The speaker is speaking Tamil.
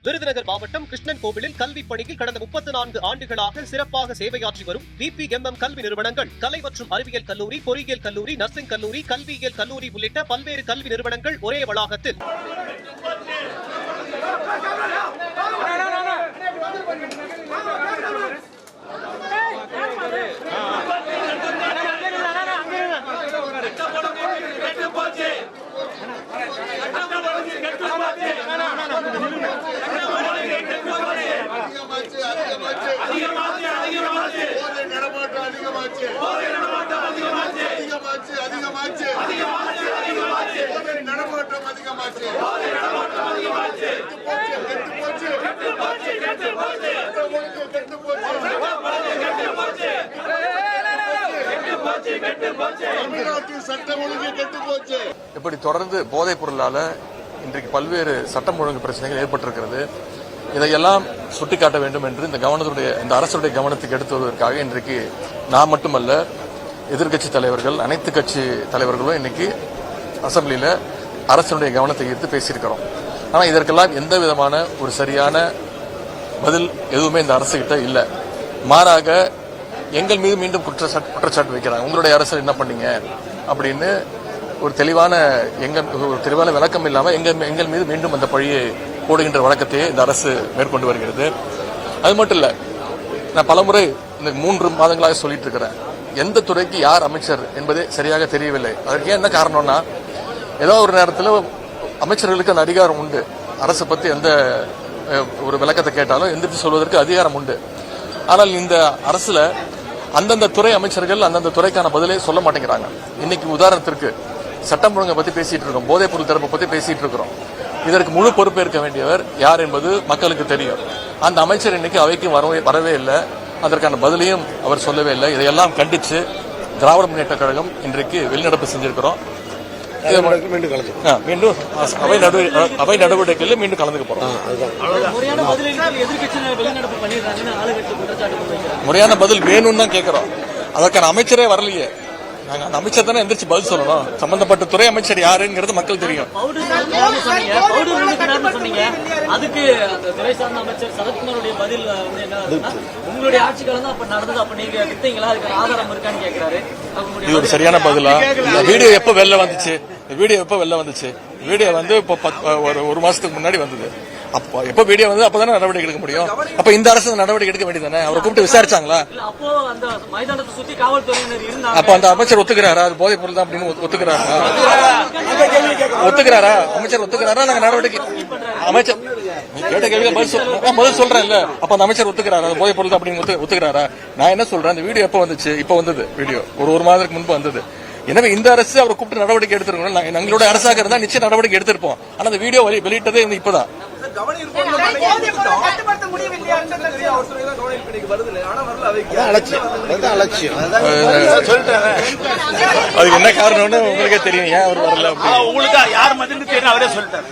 விருதுநகர் மாவட்டம் கிருஷ்ணன் கோவிலில் கல்விப் பணியில் கடந்த 34 ஆண்டுகளாக சிறப்பாக சேவையாற்றி வரும் VPMM கல்வி நிறுவனங்கள், கலை மற்றும் அறிவியல் கல்லூரி, பொறியியல் கல்லூரி, நர்சிங் கல்லூரி, கல்வியியல் கல்லூரி உள்ளிட்ட பல்வேறு கல்வி நிறுவனங்கள் ஒரே வளாகத்தில் இப்படி தொடர்ந்து போதைப் பொருளால இன்றைக்கு பல்வேறு சட்டம் ஒழுங்கு பிரச்சனைகள் ஏற்பட்டிருக்கிறது. இதையெல்லாம் சுட்டிக்காட்ட வேண்டும் என்று இந்த அரசுடைய கவனத்துக்கு எடுத்து வருவதற்காக இன்றைக்கு நான் மட்டுமல்ல, எதிர்க்கட்சி தலைவர்கள், அனைத்து கட்சி தலைவர்களும் இன்னைக்கு அசெம்பிளியில அரசுடைய கவனத்தை ஈர்த்து பேசியிருக்கிறோம். ஆனா இதற்கெல்லாம் எந்த விதமான ஒரு சரியான பதில் எதுவுமே இந்த அரசு கிட்ட இல்ல. மாறாக எங்கள் மீது மீண்டும் குற்றச்சாட்டு வைக்கிறாங்க. உங்களுடைய அரசு என்ன பண்ணீங்க அப்படின்னு ஒரு தெளிவான விளக்கம் இல்லாம எங்கள் மீது மீண்டும் அந்த பழியை போடுகின்ற வழக்கத்தையே இந்த அரசு மேற்கொண்டு வருகிறது. அது மட்டும் இல்ல, நான் பலமுறை இந்த 3 மாதங்களாக சொல்லிட்டு இருக்கிறேன், எந்த துறைக்கு யார் அமைச்சர் என்பதே சரியாக தெரியவில்லை. அதற்கு என்ன காரணம்னா, ஏதோ ஒரு நேரத்தில் அமைச்சர்களுக்கு அந்த அதிகாரம் உண்டு. அரசு பத்தி எந்த ஒரு விளக்கத்தை கேட்டாலும் எந்திரிச்சு சொல்வதற்கு அதிகாரம் உண்டு. ஆனால் இந்த அரசுல அந்தந்த துறை அமைச்சர்கள் அந்தந்த துறைக்கான பதிலே சொல்ல மாட்டேங்கிறாங்க. இன்னைக்கு உதாரணத்திற்கு சட்டம் ஒழுங்கை பத்தி பேசிட்டு இருக்கோம், போதைப் பொருள் தரப்பை பத்தி பேசிட்டு இருக்கிறோம். இதற்கு முழு பொறுப்பேற்க வேண்டியவர் யார் என்பது மக்களுக்கு தெரியும். அந்த அமைச்சர் இன்னைக்கு அவைக்கு வரவே இல்லை, அதற்கான பதிலையும் அவர் சொல்லவே இல்லை. இதையெல்லாம் கண்டிச்சு திராவிட முன்னேற்ற கழகம் இன்றைக்கு வெளிநடப்பு செஞ்சிருக்கிறோம். மீண்டும் அவை நடவடிக்கைகளில் மீண்டும் கலந்துக்க போறோம். முறையான பதில் வேணும்னு தான் கேட்கிறோம். அதற்கான அமைச்சரே வரலையே. நாங்க அந்த அமைச்சர் தானே எந்திரிச்சு பதில் சொல்லணும். சம்பந்தப்பட்ட துறை அமைச்சர் யாருங்கிறது மக்கள் தெரியும். அதுக்கு துறை சார்ந்த அமைச்சர் சரத்குமாருடைய பதில் உங்களுடைய ஆட்சி காலம் தான் அப்ப நடந்தது, அப்ப நீங்க வித்தீங்களா, அதுக்கு ஆதாரம் இருக்கான்னு கேட்கிறாரு. இது ஒரு சரியான பதிலா? வீடியோ எப்ப வெளில வந்துச்சு? வீடியோ வந்து இப்போ ஒரு மாசத்துக்கு முன்னாடி வந்தது. அப்போ எப்ப வீடியோ வந்து அப்பதானே நடவடிக்கை எடுக்க முடியும். அப்ப இந்த அரசு நடவடிக்கை எடுக்க வேண்டியதானே? அவரை கூப்பிட்டு விசாரிச்சாங்களா? அப்ப அந்த அமைச்சர் ஒத்துக்கிறாரா அது போதைப் பொருள் தான் அப்படின்னு ஒத்துக்கிறாரா? அமைச்சர் ஒத்துக்கிறாரா? நாங்க நடவடிக்கை அமைச்சர் நீ கேட்ட கேள்வி பதில் சொல்றேன் இல்ல. அப்ப அந்த அமைச்சர் ஒத்துக்கிறாரா அது போதைப் பொருள் தான் அப்படின்னு ஒத்துக்கிறாரா? நான் என்ன சொல்றேன், அந்த வீடியோ எப்ப வந்துச்சு? இப்ப வந்தது வீடியோ, ஒரு மாதத்துக்கு முன்பு வந்தது. எனவே இந்த அரசு அவரை கூப்பிட்டு நடவடிக்கை எடுத்திருக்கோம். எங்களோட அரசாக இருந்தா நிச்சயம் நடவடிக்கை எடுத்திருப்போம். ஆனா அந்த வீடியோ வெளியிட்டதே இப்பதான். அதுக்கு என்ன காரணம்னு உங்களுக்கே தெரியும். ஏன் அவர் வரல? உங்களுக்கு யார் மதின்னு தெரியும், அவரே சொல்லிட்டாரு.